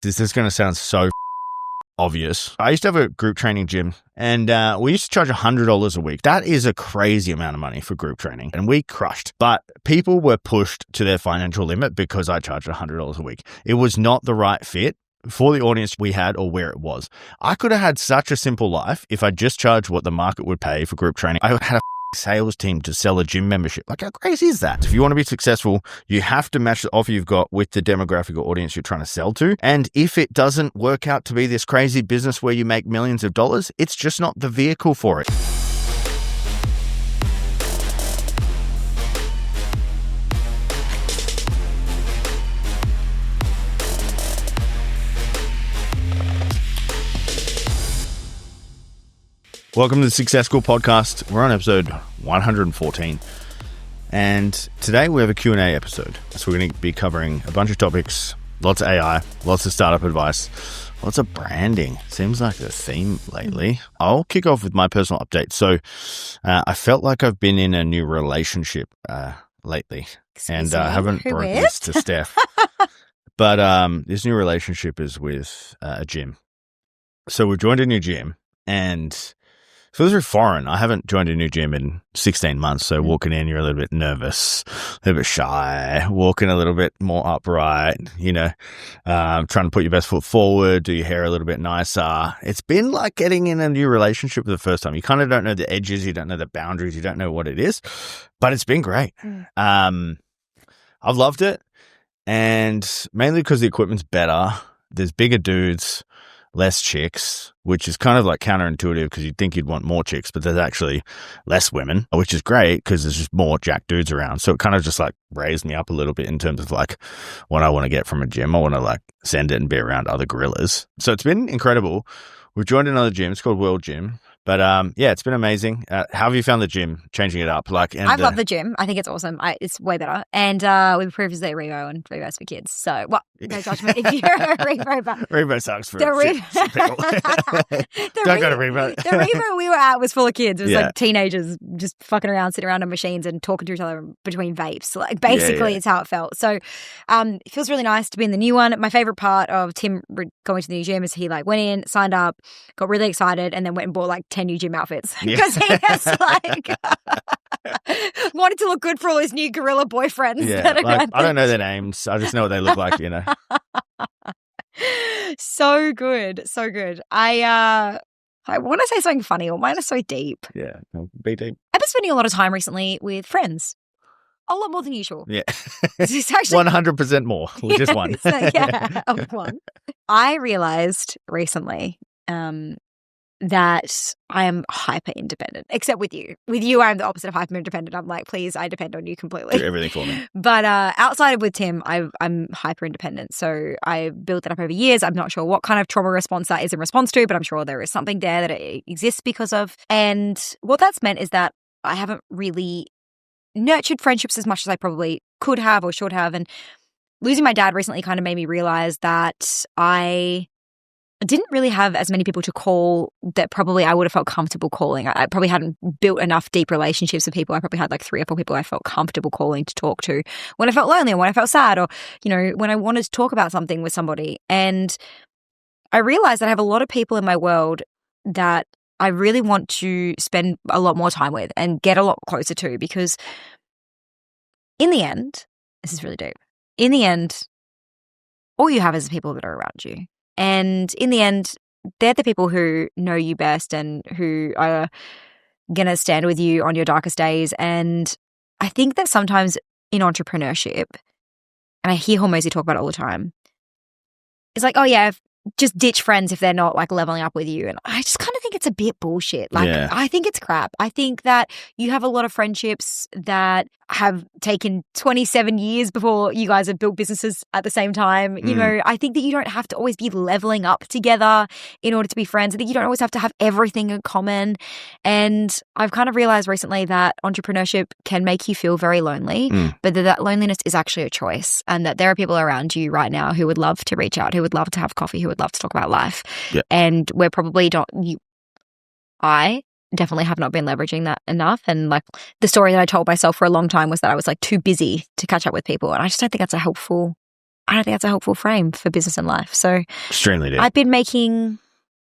This is going to sound so obvious. I used to have a group training gym and we used to charge $100 a week. That is a crazy amount of money for group training and we crushed. But people were pushed to their financial limit because I charged $100 a week. It was not the right fit for the audience we had or where it was. I could have had such a simple life if I just charged what the market would pay for group training. I had a sales team to sell a gym membership. Like, how crazy is that? If you want to be successful, you have to match the offer you've got with the demographic or audience you're trying to sell to. And if it doesn't work out to be this crazy business where you make millions of dollars, it's just not the vehicle for it. Welcome to the Success School podcast. We're on episode 114. And today we have a Q&A episode. So we're going to be covering a bunch of topics, lots of AI, lots of startup advice, lots of branding. Seems like a theme lately. I'll kick off with my personal update. So I felt like I've been in a new relationship lately. And I haven't brought this to Steph. But this new relationship is with a gym. So we've joined a new gym and it feels very foreign. I haven't joined a new gym in 16 months. So walking in, you're a little bit nervous, a little bit shy, walking a little bit more upright, trying to put your best foot forward, do your hair a little bit nicer. It's been like getting in a new relationship for the first time. You kind of don't know the edges. You don't know the boundaries. You don't know what it is, but it's been great. I've loved it. And mainly because the equipment's better. There's bigger dudes, less chicks, which is kind of like counterintuitive because you'd think you'd want more chicks, but there's actually less women, which is great because there's just more jack dudes around. So it kind of just like raised me up a little bit in terms of like what I want to get from a gym. I want to like send it and be around other gorillas. So it's been incredible. We've joined another gym. It's called World Gym. But yeah, it's been amazing. How have you found the gym, changing it up? I love the gym. I think it's awesome. It's way better. And we previously Revo and Revo's for kids. So, well, no judgment if you're a Revo. But Revo sucks for people. Don't go to Revo. The Revo we were at was full of kids. It was like teenagers just fucking around, sitting around on machines and talking to each other between vapes. Like basically it's how it felt. So it feels really nice to be in the new one. My favorite part of Tim going to the new gym is he like went in, signed up, got really excited, and then went and bought like 10 new gym outfits because he has like wanted to look good for all his new gorilla boyfriends. Yeah, like, I don't know their names. I just know what they look like, So good. I want to say something funny, or mine is so deep. Yeah, be deep. I've been spending a lot of time recently with friends. A lot more than usual. Yeah. It's actually 100% more, which is one. One. I realized recently that I am hyper independent, except with you. With you, I'm the opposite of hyper independent. I'm like, please, I depend on you completely. Do everything for me. But outside of with Tim, I'm hyper independent. So I built that up over years. I'm not sure what kind of trauma response that is in response to, but I'm sure there is something there that it exists because of. And what that's meant is that I haven't really nurtured friendships as much as I probably could have or should have. And losing my dad recently kind of made me realize that I didn't really have as many people to call that probably I would have felt comfortable calling. I probably hadn't built enough deep relationships with people. I probably had like 3 or 4 people I felt comfortable calling to talk to when I felt lonely or when I felt sad or, when I wanted to talk about something with somebody. And I realized that I have a lot of people in my world that I really want to spend a lot more time with and get a lot closer to, because in the end, this is really deep. In the end, all you have is the people that are around you. And in the end, they're the people who know you best and who are going to stand with you on your darkest days. And I think that sometimes in entrepreneurship, and I hear Hormozy talk about it all the time, it's like, oh yeah, just ditch friends if they're not like leveling up with you. And I just kind of think it's a bit bullshit. I think it's crap. I think that you have a lot of friendships that have taken 27 years before you guys have built businesses at the same time. I think that you don't have to always be leveling up together in order to be friends. I think you don't always have to have everything in common. And I've kind of realized recently that entrepreneurship can make you feel very lonely, but that loneliness is actually a choice, and that there are people around you right now who would love to reach out, who would love to have coffee, who would love to talk about life. Yeah. And we're probably I definitely have not been leveraging that enough. And like the story that I told myself for a long time was that I was like too busy to catch up with people. And I just don't think that's a helpful I don't think that's a helpful frame for business and life. So Extremely deep. I've been making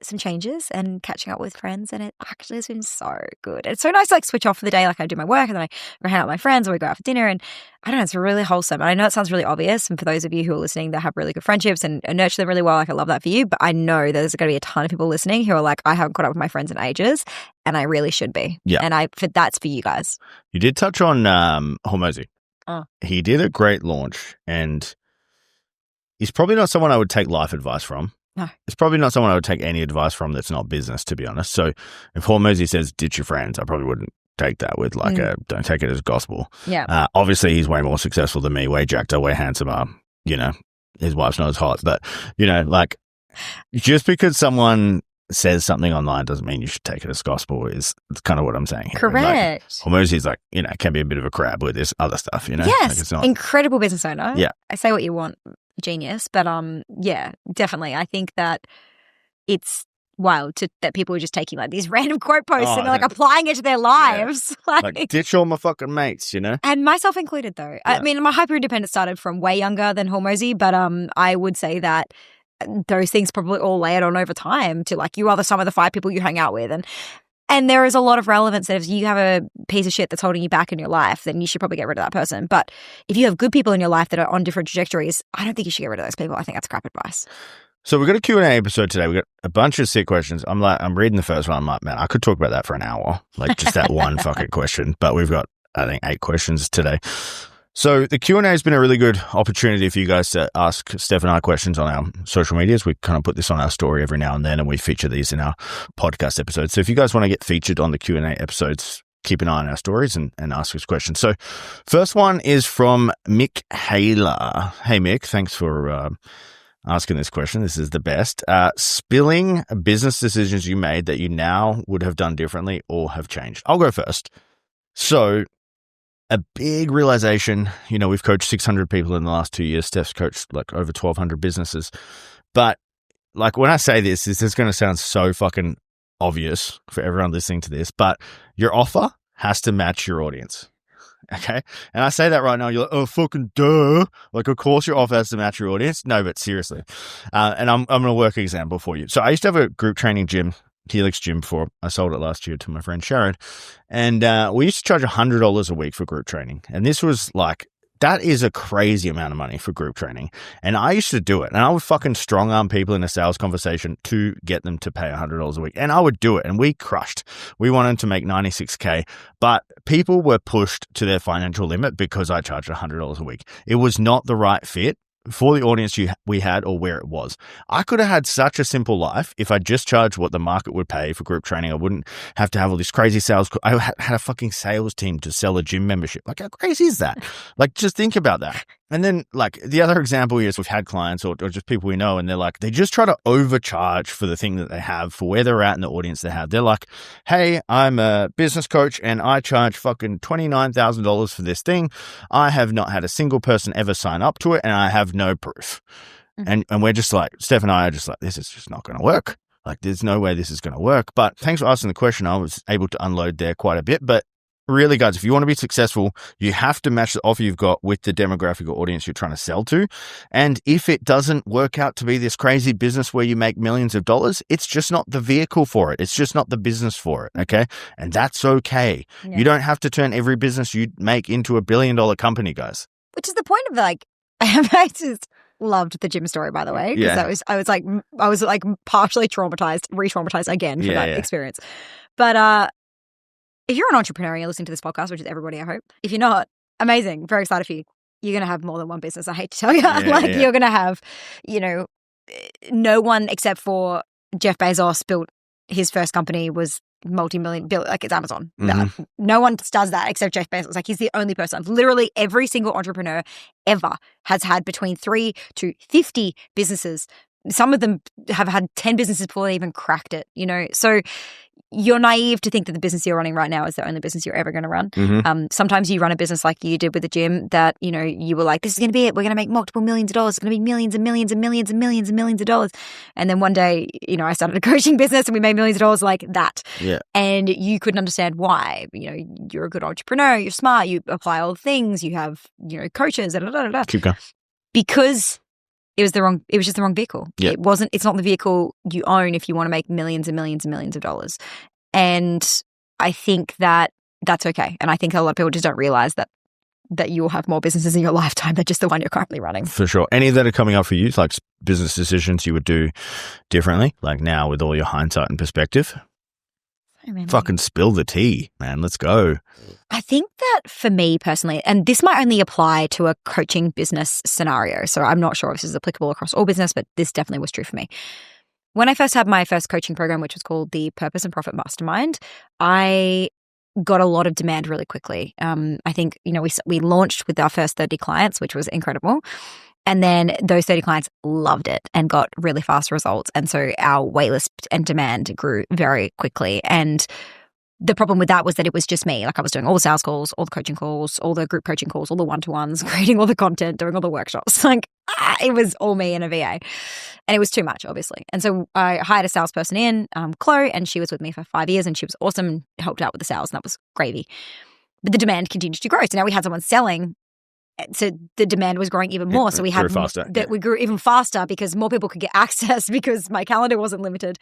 some changes and catching up with friends, and it actually has been so good. It's so nice to like switch off for the day. Like I do my work and then I go hang out with my friends or we go out for dinner, and I don't know, it's really wholesome. And I know it sounds really obvious, and for those of you who are listening that have really good friendships and nurture them really well, like I love that for you, but I know there's going to be a ton of people listening who are like, I haven't caught up with my friends in ages and I really should be. Yeah. And that's for you guys. You did touch on Hormozy. Oh. He did a great launch, and he's probably not someone I would take life advice from. No. It's probably not someone I would take any advice from that's not business, to be honest. So if Hormozy says ditch your friends, I probably wouldn't take that with like don't take it as gospel. Yeah. Obviously, he's way more successful than me, way jacked, way handsomer. You know, his wife's not as hot, but you know, like just because someone says something online doesn't mean you should take it as gospel. Is kind of what I'm saying here. Correct. Like, Hormozy's like, you know, can be a bit of a crab with this other stuff. You know, yes, like it's not, incredible business owner. Yeah, I say what you want. Genius, but yeah, definitely. I think that it's wild that people are just taking like these random quote posts and like applying it to their lives. Yeah. Like ditch all my fucking mates, you know, and myself included. Though I mean, my hyper independence started from way younger than Hormozy, but I would say that those things probably all layered on over time to like you are the sum of the 5 people you hang out with, and there is a lot of relevance that if you have a piece of shit that's holding you back in your life, then you should probably get rid of that person. But if you have good people in your life that are on different trajectories, I don't think you should get rid of those people. I think that's crap advice. So we've got a Q&A episode today. We've got a bunch of sick questions. I'm reading the first one. I'm like, man, I could talk about that for an hour. Like just that one fucking question. But we've got, I think, 8 questions today. So the Q&A has been a really good opportunity for you guys to ask Steph and I questions on our social medias. We kind of put this on our story every now and then, and we feature these in our podcast episodes. So if you guys want to get featured on the Q&A episodes, keep an eye on our stories and ask us questions. So first one is from Mick Haler. Hey, Mick, thanks for asking this question. This is the best. Spilling business decisions you made that you now would have done differently or have changed. I'll go first. So a big realization, you know, we've coached 600 people in the last 2 years. Steph's coached like over 1,200 businesses. But like when I say this is going to sound so fucking obvious for everyone listening to this, but your offer has to match your audience. Okay. And I say that right now, you're like, oh, fucking duh. Like, of course your offer has to match your audience. No, but seriously. And I'm going to work an example for you. So I used to have a group training gym, Helix Gym, before I sold it last year to my friend Sharon. And we used to charge $100 a week for group training. And this was like, that is a crazy amount of money for group training. And I used to do it. And I would fucking strong arm people in a sales conversation to get them to pay $100 a week. And I would do it. And we crushed. We wanted to make $96K. But people were pushed to their financial limit because I charged $100 a week. It was not the right fit for the audience we had or where it was. I could have had such a simple life if I just charged what the market would pay for group training. I wouldn't have to have all this crazy sales. I had a fucking sales team to sell a gym membership. Like, how crazy is that? Like, just think about that. And then, like, the other example is we've had clients or just people we know, and they're like, they just try to overcharge for the thing that they have, for where they're at and the audience they have. They're like, hey, I'm a business coach and I charge fucking $29,000 for this thing. I have not had a single person ever sign up to it, and I have no proof. And we're just like, Steph and I are just like, this is just not going to work. Like, there's no way this is going to work. But thanks for asking the question. I was able to unload there quite a bit. But really, guys, if you want to be successful, you have to match the offer you've got with the demographic or audience you're trying to sell to. And if it doesn't work out to be this crazy business where you make millions of dollars, it's just not the vehicle for it. It's just not the business for it. Okay. And that's okay. Yeah. You don't have to turn every business you make into $1 billion company, guys. Which is the point of like, I just loved the gym story, by the way, because I was like partially traumatized, re-traumatized again for that experience. But if you're an entrepreneur and you're listening to this podcast, which is everybody, I hope. If you're not, amazing, very excited for you. You're going to have more than one business. I hate to tell you, you're going to have, you know, no one except for Jeff Bezos built his first company was multi-million, like it's Amazon. Mm-hmm. No one does that except Jeff Bezos. Like, he's the only person. Literally every single entrepreneur ever has had between 3 to 50 businesses. Some of them have had 10 businesses before they even cracked it, you know? So you're naive to think that the business you're running right now is the only business you're ever going to run. Mm-hmm. Sometimes you run a business like you did with the gym that, you know, you were like, this is going to be it. We're going to make multiple millions of dollars. It's going to be millions and millions and millions and millions and millions of dollars. And then one day, you know, I started a coaching business and we made millions of dollars like that. Yeah. And you couldn't understand why. You know, you're a good entrepreneur. You're smart. You apply all the things. You have, you know, coaches. Keep going. Because it was just the wrong vehicle. Yeah. It's not the vehicle you own if you want to make millions and millions and millions of dollars. And I think that that's okay. And I think a lot of people just don't realize that you'll have more businesses in your lifetime than just the one you're currently running. For sure. Any that are coming up for you, like business decisions you would do differently, like now with all your hindsight and perspective? Fucking spill the tea, man. Let's go. I think that for me personally, and this might only apply to a coaching business scenario, so I'm not sure if this is applicable across all business, but this definitely was true for me. When I first had my first coaching program, which was called the Purpose and Profit Mastermind, I got a lot of demand really quickly. I think, we launched with our first 30 clients, which was incredible. And then those 30 clients loved it and got really fast results. And so our waitlist and demand grew very quickly. And the problem with that was that it was just me. Like I was doing all the sales calls, all the coaching calls, all the group coaching calls, all the one-to-ones, creating all the content, doing all the workshops. It was all me and a VA. And it was too much, obviously. And so I hired a salesperson in, Chloe, and she was with me for 5 years and she was awesome and helped out with the sales, and that was gravy. But the demand continued to grow. So now we had someone selling. So the demand was growing even more. So we had we grew even faster because more people could get access because my calendar wasn't limited.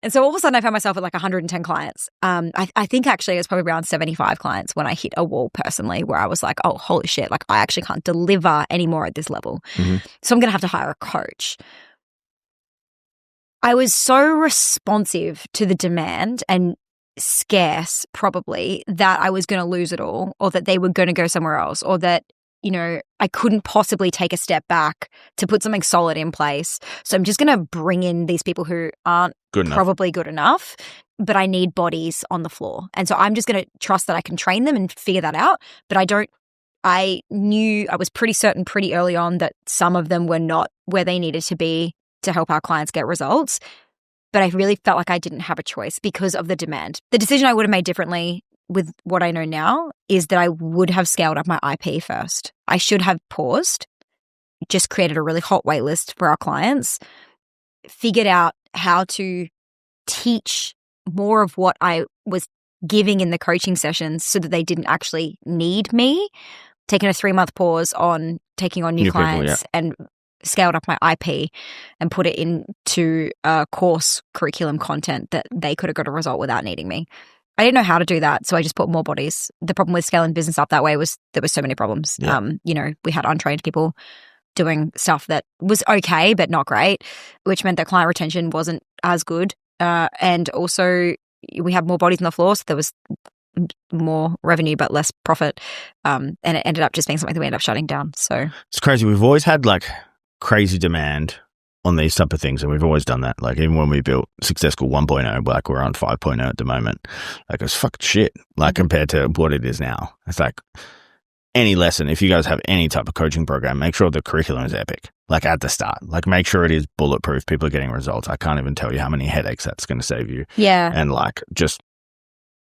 And so all of a sudden I found myself with like 110 clients. I think actually it was probably around 75 clients when I hit a wall personally where I was like, oh, holy shit, like I actually can't deliver anymore at this level. Mm-hmm. So I'm going to have to hire a coach. I was so responsive to the demand and scarce probably that I was going to lose it all, or that they were going to go somewhere else, or that, I couldn't possibly take a step back to put something solid in place. So I'm just going to bring in these people who aren't probably good enough, but I need bodies on the floor. And so I'm just going to trust that I can train them and figure that out. But I was pretty certain pretty early on that some of them were not where they needed to be to help our clients get results. But I really felt like I didn't have a choice because of the demand. The decision I would have made differently with what I know now is that I would have scaled up my IP first. I should have paused, just created a really hot wait list for our clients, figured out how to teach more of what I was giving in the coaching sessions so that they didn't actually need me, taken a 3-month pause on taking on new clients people, and scaled up my IP and put it into a course curriculum content that they could have got a result without needing me. I didn't know how to do that, so I just put more bodies. The problem with scaling business up that way was there were so many problems. Yeah. We had untrained people doing stuff that was okay but not great, which meant that client retention wasn't as good. And also we had more bodies on the floor, so there was more revenue but less profit. And it ended up just being something that we ended up shutting down. So it's crazy. We've always had like crazy demand on these type of things, and we've always done that. Like even when we built Successful 1.0, like we're on 5.0 at the moment. Like it's fucking shit, like compared to what it is now. It's like any lesson, if you guys have any type of coaching program, make sure the curriculum is epic. Like at the start, like make sure it is bulletproof. People are getting results. I can't even tell you how many headaches that's going to save you. Yeah. And like just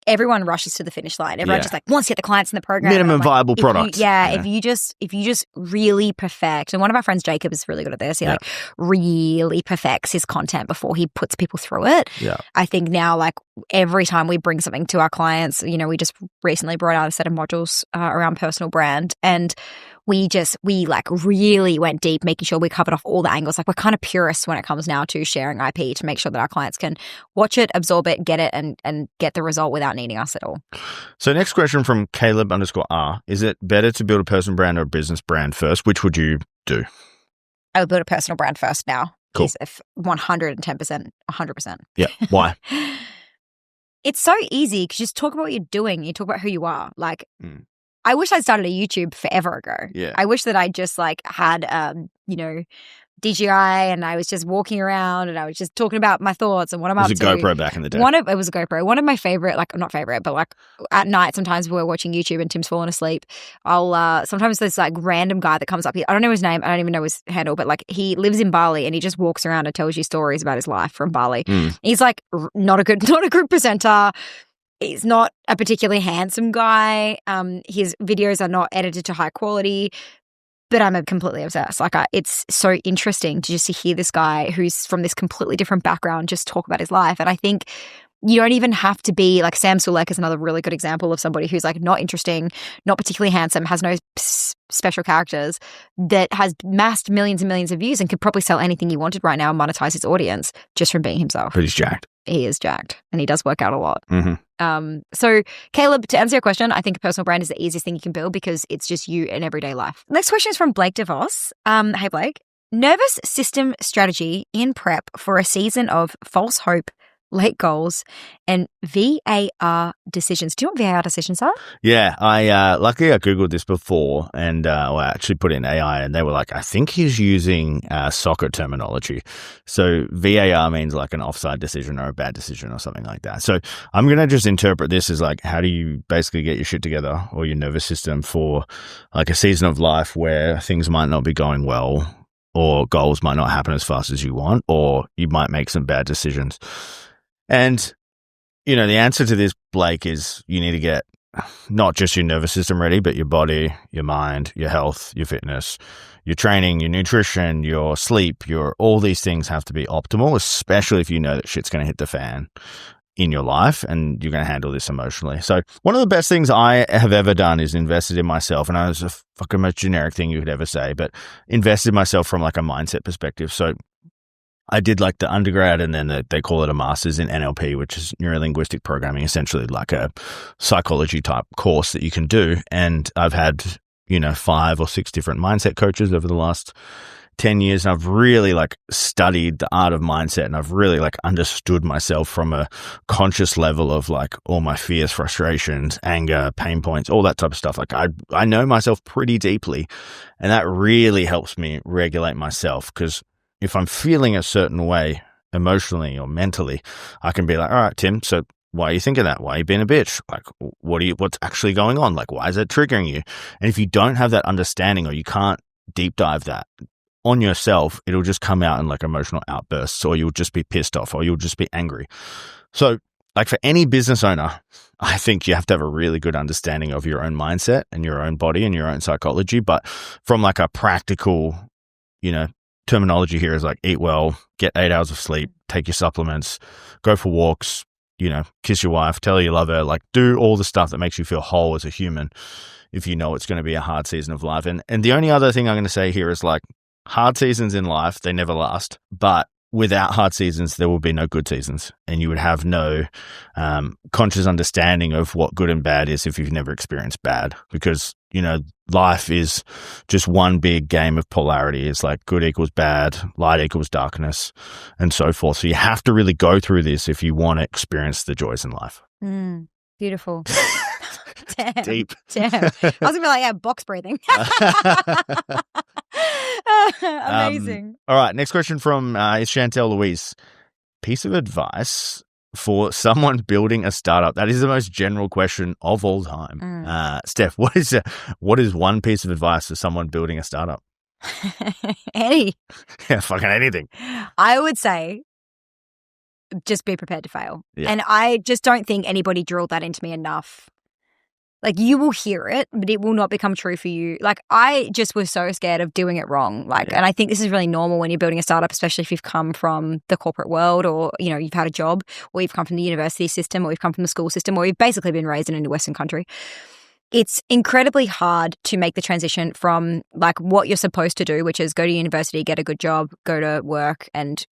everyone rushes to the finish line. Everyone just like wants to get the clients in the program. Minimum viable product. If you just really perfect, and one of our friends, Jacob, is really good at this. He like really perfects his content before he puts people through it. Yeah. I think now like every time we bring something to our clients, we just recently brought out a set of modules around personal brand, and we like really went deep, making sure we covered off all the angles. Like we're kind of purists when it comes now to sharing IP to make sure that our clients can watch it, absorb it, get it, and get the result without needing us at all. So next question from Caleb_R. Is it better to build a personal brand or a business brand first? Which would you do? I would build a personal brand first now. Cool. 110%, 100%. Yeah. Why? It's so easy because you just talk about what you're doing. You talk about who you are. Like, I wish I'd started a YouTube forever ago. Yeah. I wish that I just like had, DJI and I was just walking around and I was just talking about my thoughts and what I'm up to. It was a GoPro back in the day. It was a GoPro. One of my favorite, like not favorite, but like at night sometimes we're watching YouTube and Tim's fallen asleep. I'll sometimes there's like random guy that comes up here. I don't know his name. I don't even know his handle, but like he lives in Bali and he just walks around and tells you stories about his life from Bali. He's like not a good presenter. He's not a particularly handsome guy. His videos are not edited to high quality, but I'm completely obsessed. Like, it's so interesting to just to hear this guy who's from this completely different background just talk about his life. And I think You don't even have to be like Sam Sulek is another really good example of somebody who's like not interesting, not particularly handsome, has no special characters, that has massed millions and millions of views and could probably sell anything he wanted right now and monetize his audience just from being himself. But he's jacked. He is jacked and he does work out a lot. Mm-hmm. So Caleb, to answer your question, I think a personal brand is the easiest thing you can build because it's just you in everyday life. Next question is from Blake DeVos. Hey Blake, nervous system strategy in prep for a season of false hope, late goals, and VAR decisions. Do you know what VAR decisions are? Yeah, luckily I Googled this before and I actually put in AI and they were like, I think he's using soccer terminology. So VAR means like an offside decision or a bad decision or something like that. So I'm going to just interpret this as like, how do you basically get your shit together or your nervous system for like a season of life where things might not be going well or goals might not happen as fast as you want, or you might make some bad decisions. And, you know, the answer to this, Blake, is you need to get not just your nervous system ready, but your body, your mind, your health, your fitness, your training, your nutrition, your sleep, all these things have to be optimal, especially if you know that shit's going to hit the fan in your life and you're going to handle this emotionally. So one of the best things I have ever done is invested in myself. And it's a fucking most generic thing you could ever say, but invested in myself from like a mindset perspective. So I did like the undergrad and then they call it a master's in NLP, which is neuro-linguistic programming, essentially like a psychology type course that you can do. And I've had, 5 or 6 different mindset coaches over the last 10 years. And I've really like studied the art of mindset and I've really like understood myself from a conscious level of like all my fears, frustrations, anger, pain points, all that type of stuff. Like I know myself pretty deeply and that really helps me regulate myself because if I'm feeling a certain way emotionally or mentally, I can be like, all right, Tim, so why are you thinking that? Why are you being a bitch? Like, what's actually going on? Like, why is it triggering you? And if you don't have that understanding or you can't deep dive that on yourself, it'll just come out in like emotional outbursts or you'll just be pissed off or you'll just be angry. So like for any business owner, I think you have to have a really good understanding of your own mindset and your own body and your own psychology. But from like a practical, terminology here is like eat well, get 8 hours of sleep, take your supplements, go for walks, kiss your wife, tell her you love her, like do all the stuff that makes you feel whole as a human if you know it's going to be a hard season of life. And the only other thing I'm going to say here is like hard seasons in life, they never last, but without hard seasons, there will be no good seasons and you would have no conscious understanding of what good and bad is if you've never experienced bad because, life is just one big game of polarity. It's like good equals bad, light equals darkness, and so forth. So you have to really go through this if you want to experience the joys in life. Beautiful. Damn. Deep. Damn. I was going to be like, yeah, box breathing. Amazing. All right. Next question from is Chantel Louise. Piece of advice for someone building a startup. That is the most general question of all time. Steph, what is one piece of advice for someone building a startup? Any. Yeah, fucking anything. I would say just be prepared to fail. Yeah. And I just don't think anybody drilled that into me enough. Like you will hear it, but it will not become true for you. Like I just was so scared of doing it wrong. And I think this is really normal when you're building a startup, especially if you've come from the corporate world or, you've had a job or you've come from the university system or you've come from the school system or you've basically been raised in a Western country. It's incredibly hard to make the transition from like what you're supposed to do, which is go to university, get a good job, go to work and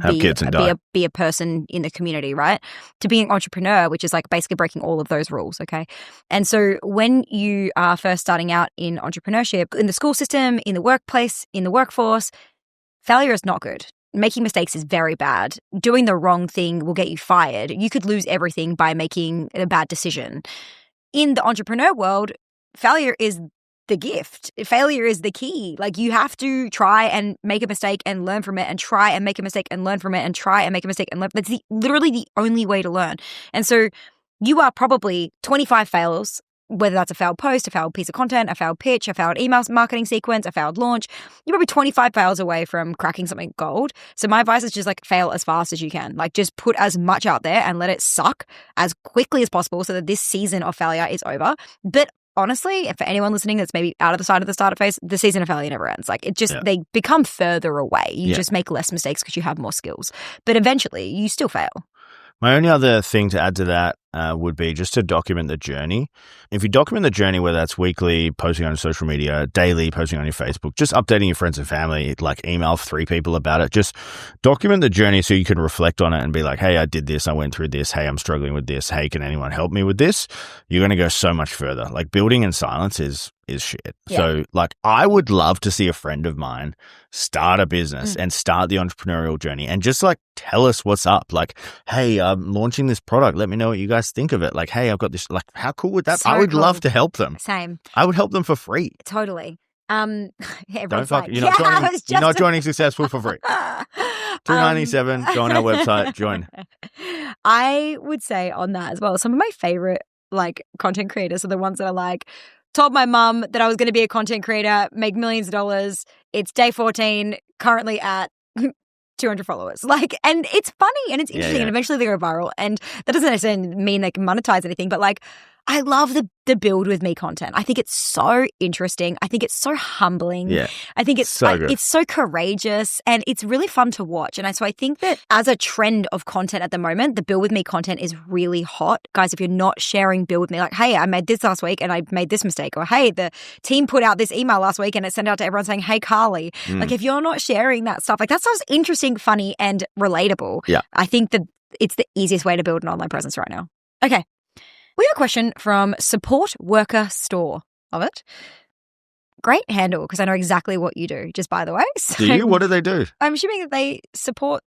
have kids and die. Be a person in the community, right? To be an entrepreneur, which is like basically breaking all of those rules, okay? And so when you are first starting out in entrepreneurship, in the school system, in the workplace, in the workforce, failure is not good. Making mistakes is very bad. Doing the wrong thing will get you fired. You could lose everything by making a bad decision. In the entrepreneur world, failure is the gift. Failure is the key. Like you have to try and make a mistake and learn from it and try and make a mistake and learn from it and try and make a mistake and learn. That's literally the only way to learn. And so you are probably 25 fails, whether that's a failed post, a failed piece of content, a failed pitch, a failed email marketing sequence, a failed launch. You're probably 25 fails away from cracking something gold. So my advice is just like fail as fast as you can. Like just put as much out there and let it suck as quickly as possible so that this season of failure is over. But honestly, for anyone listening that's maybe out of the side of the startup phase, the season of failure never ends. Like it just, they become further away. You just make less mistakes because you have more skills. But eventually you still fail. My only other thing to add to that would be just to document the journey. If you document the journey, whether that's weekly, posting on social media, daily, posting on your Facebook, just updating your friends and family, like email 3 people about it, just document the journey so you can reflect on it and be like, hey, I did this, I went through this, hey, I'm struggling with this, hey, can anyone help me with this? You're going to go so much further. Like building in silence is shit. Yeah. So like I would love to see a friend of mine start a business and start the entrepreneurial journey and just like tell us what's up. Like, hey, I'm launching this product. Let me know what you guys think of it. Like, hey, I've got this. Like, how cool would that? So I would love to help them. Same. I would help them for free. Totally. Don't fuck. You're not joining Successful for free. $2.97. Go on our website. Join. I would say on that as well. Some of my favorite like content creators are the ones that are like, told my mum that I was going to be a content creator, make millions of dollars. It's day 14, currently at 200 followers. Like, and it's funny and it's interesting and eventually they go viral. And that doesn't necessarily mean they can monetize anything, but like, I love the build with me content. I think it's so interesting. I think it's so humbling. Yeah. I think it's so courageous and it's really fun to watch. And so I think that as a trend of content at the moment, the build with me content is really hot. Guys, if you're not sharing build with me, like, hey, I made this last week and I made this mistake, or hey, the team put out this email last week and it sent out to everyone saying, hey, Carly. Like if you're not sharing that stuff, like that stuff's interesting, funny, and relatable. Yeah. I think that it's the easiest way to build an online presence right now. Okay. We have a question from Support Worker Store. Love it. Great handle, because I know exactly what you do, just by the way. So do you? What do they do? I'm assuming that they support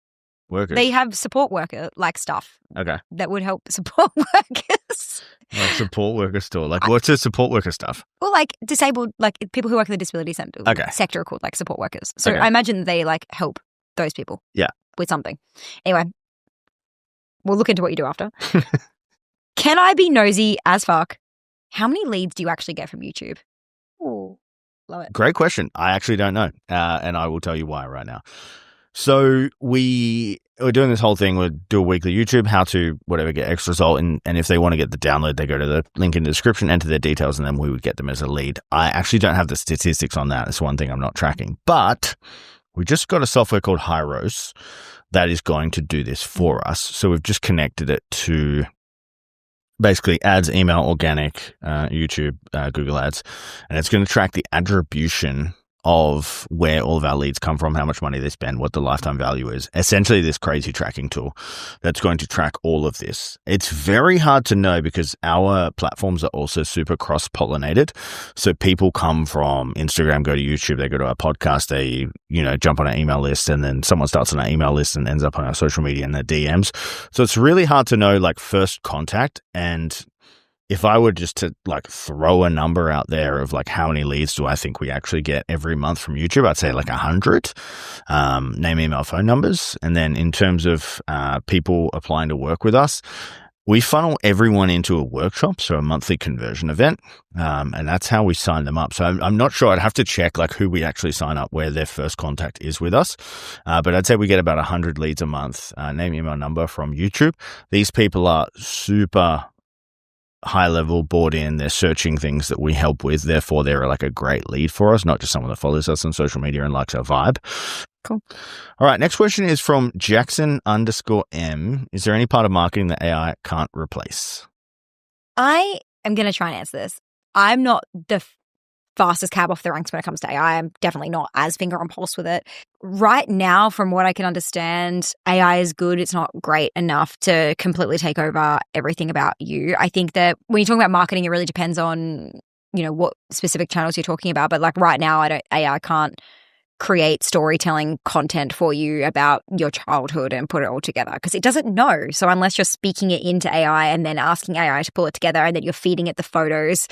workers. They have support worker like stuff. Okay. That would help support workers. Like support worker store. Like what's a support worker stuff? Well, like disabled, like people who work in the disability sector are called like support workers. So I imagine they like help those people. Yeah. With something. Anyway, we'll look into what you do after. Can I be nosy as fuck? How many leads do you actually get from YouTube? Oh, love it. Great question. I actually don't know. And I will tell you why right now. So we're doing this whole thing. We'll do a weekly YouTube, how to whatever, get X result. And if they want to get the download, they go to the link in the description, enter their details, and then we would get them as a lead. I actually don't have the statistics on that. It's one thing I'm not tracking. But we just got a software called Hyros that is going to do this for us. So we've just connected it to basically ads, email, organic, YouTube, Google Ads, and it's going to track the attribution of where all of our leads come from, how much money they spend, what the lifetime value is. Essentially this crazy tracking tool that's going to track all of this. It's very hard to know because our platforms are also super cross-pollinated. So people come from Instagram, go to YouTube, they go to our podcast, they, jump on our email list, and then someone starts on our email list and ends up on our social media and their DMs. So it's really hard to know like first contact. And if I were just to like throw a number out there of like how many leads do I think we actually get every month from YouTube, I'd say like 100, name, email, phone numbers. And then in terms of people applying to work with us, we funnel everyone into a workshop, so a monthly conversion event, and that's how we sign them up. So I'm not sure. I'd have to check like who we actually sign up, where their first contact is with us. But I'd say we get about 100 leads a month, name, email, number from YouTube. These people are super high level, bought in, they're searching things that we help with, therefore they're like a great lead for us, not just someone that follows us on social media and likes our vibe. Cool. All right, next question is from Jackson_M. Is there any part of marketing that AI can't replace? I am going to try and answer this. I'm not the fastest cab off the ranks when it comes to AI. I'm definitely not as finger on pulse with it. Right now, from what I can understand, AI is good. It's not great enough to completely take over everything about you. I think that when you're talking about marketing, it really depends on, what specific channels you're talking about. But like right now, AI can't create storytelling content for you about your childhood and put it all together because it doesn't know. So unless you're speaking it into AI and then asking AI to pull it together and then you're feeding it the photos,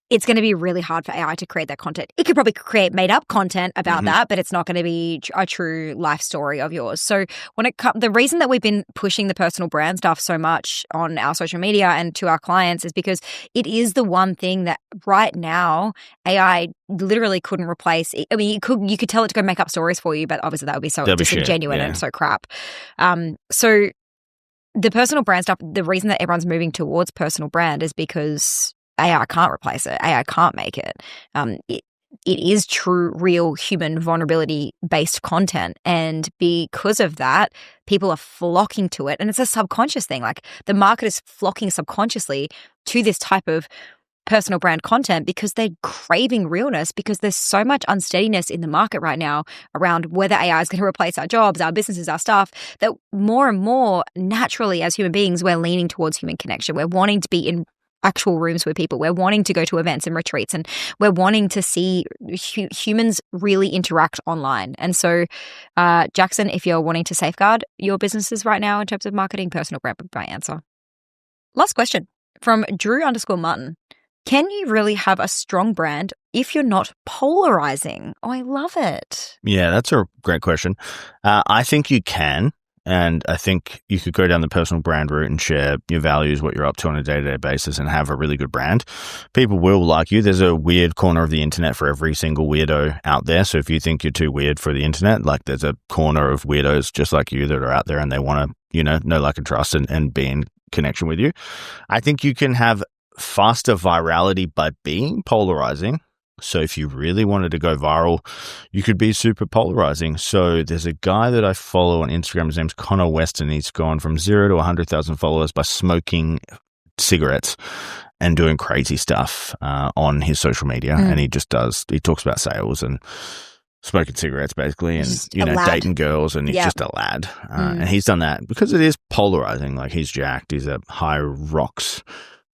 it's going to be really hard for AI to create that content. It could probably create made-up content about that, but it's not going to be a true life story of yours. So the reason that we've been pushing the personal brand stuff so much on our social media and to our clients is because it is the one thing that right now AI literally couldn't replace. I mean, you could tell it to go make up stories for you, but obviously that would be so disingenuous and so crap. So the personal brand stuff, the reason that everyone's moving towards personal brand is because AI can't replace it. AI can't make it. it is true, real human vulnerability-based content. And because of that, people are flocking to it. And it's a subconscious thing. Like the market is flocking subconsciously to this type of personal brand content because they're craving realness, because there's so much unsteadiness in the market right now around whether AI is going to replace our jobs, our businesses, our stuff, that more and more naturally as human beings, we're leaning towards human connection. We're wanting to be in actual rooms with people. We're wanting to go to events and retreats, and we're wanting to see humans really interact online. And so, Jackson, if you're wanting to safeguard your businesses right now in terms of marketing, personal brand would be my answer. Last question from Drew_Martin. Can you really have a strong brand if you're not polarizing? Oh, I love it. Yeah, that's a great question. I think you can. And I think you could go down the personal brand route and share your values, what you're up to on a day-to-day basis, and have a really good brand. People will like you. There's a weird corner of the internet for every single weirdo out there. So if you think you're too weird for the internet, like there's a corner of weirdos just like you that are out there and they want to, know, like, and trust and be in connection with you. I think you can have faster virality by being polarizing. So if you really wanted to go viral, you could be super polarizing. So there's a guy that I follow on Instagram. His name's Connor Weston. He's gone from 0 to 100,000 followers by smoking cigarettes and doing crazy stuff on his social media. And he talks about sales and smoking cigarettes basically, and dating girls, and he's just a lad. And he's done that because it is polarizing. Like he's jacked. He's a high rocks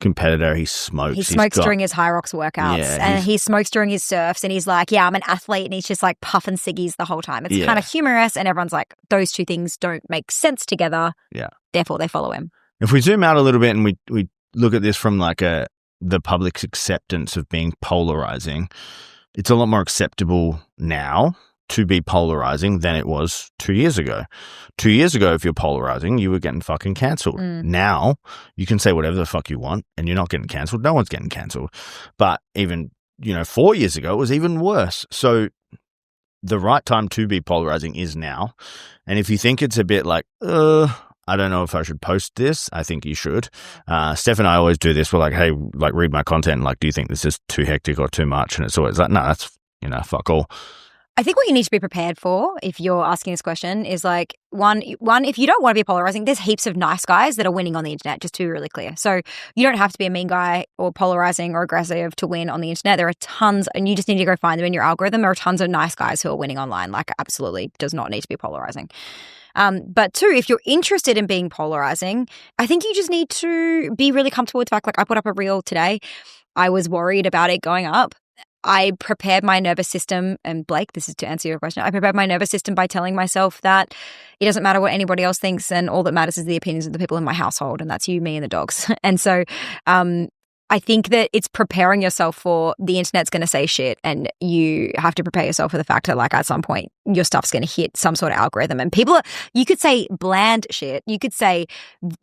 competitor. He smokes. He smokes during his high rocks workouts, and he smokes during his surfs, and he's like, yeah, I'm an athlete, and he's just like puffing ciggies the whole time. It's kind of humorous, and everyone's like, those two things don't make sense together. Yeah. Therefore, they follow him. If we zoom out a little bit and we look at this from like the public's acceptance of being polarizing, it's a lot more acceptable now to be polarizing than it was 2 years ago. 2 years ago, if you're polarizing, you were getting fucking cancelled. Now, you can say whatever the fuck you want and you're not getting cancelled. No one's getting cancelled. But even, 4 years ago, it was even worse. So the right time to be polarizing is now. And if you think it's a bit like, I don't know if I should post this, I think you should. Steph and I always do this. We're like, hey, like, read my content. Like, do you think this is too hectic or too much? And it's always like, no, that's, fuck all. I think what you need to be prepared for if you're asking this question is like, one, if you don't want to be polarizing, there's heaps of nice guys that are winning on the internet, just to be really clear. So you don't have to be a mean guy or polarizing or aggressive to win on the internet. There are tons, and you just need to go find them in your algorithm. There are tons of nice guys who are winning online. Like, absolutely does not need to be polarizing. But two, if you're interested in being polarizing, I think you just need to be really comfortable with the fact, like, I put up a reel today. I was worried about it going up. I prepared my nervous system, and Blake, this is to answer your question, I prepared my nervous system by telling myself that it doesn't matter what anybody else thinks, and all that matters is the opinions of the people in my household, and that's you, me, and the dogs. And so I think that it's preparing yourself for the internet's going to say shit, and you have to prepare yourself for the fact that, like, at some point your stuff's going to hit some sort of algorithm, and you could say bland shit. You could say,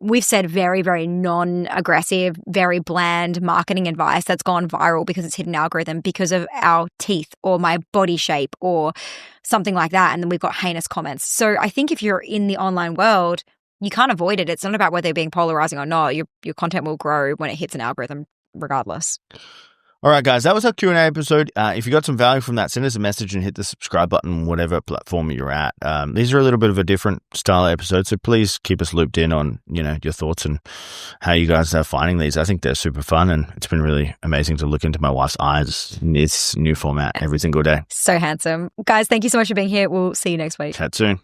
we've said very, very non-aggressive, very bland marketing advice that's gone viral because it's hit an algorithm because of our teeth or my body shape or something like that. And then we've got heinous comments. So I think if you're in the online world, you can't avoid it. It's not about whether you're being polarizing or not. Your content will grow when it hits an algorithm regardless. All right, guys, that was our Q&A episode. If you got some value from that, send us a message and hit the subscribe button, whatever platform you're at. These are a little bit of a different style episode, so please keep us looped in on, your thoughts and how you guys are finding these. I think they're super fun, and it's been really amazing to look into my wife's eyes in this new format every single day. So handsome. Guys, thank you so much for being here. We'll see you next week. Chat soon.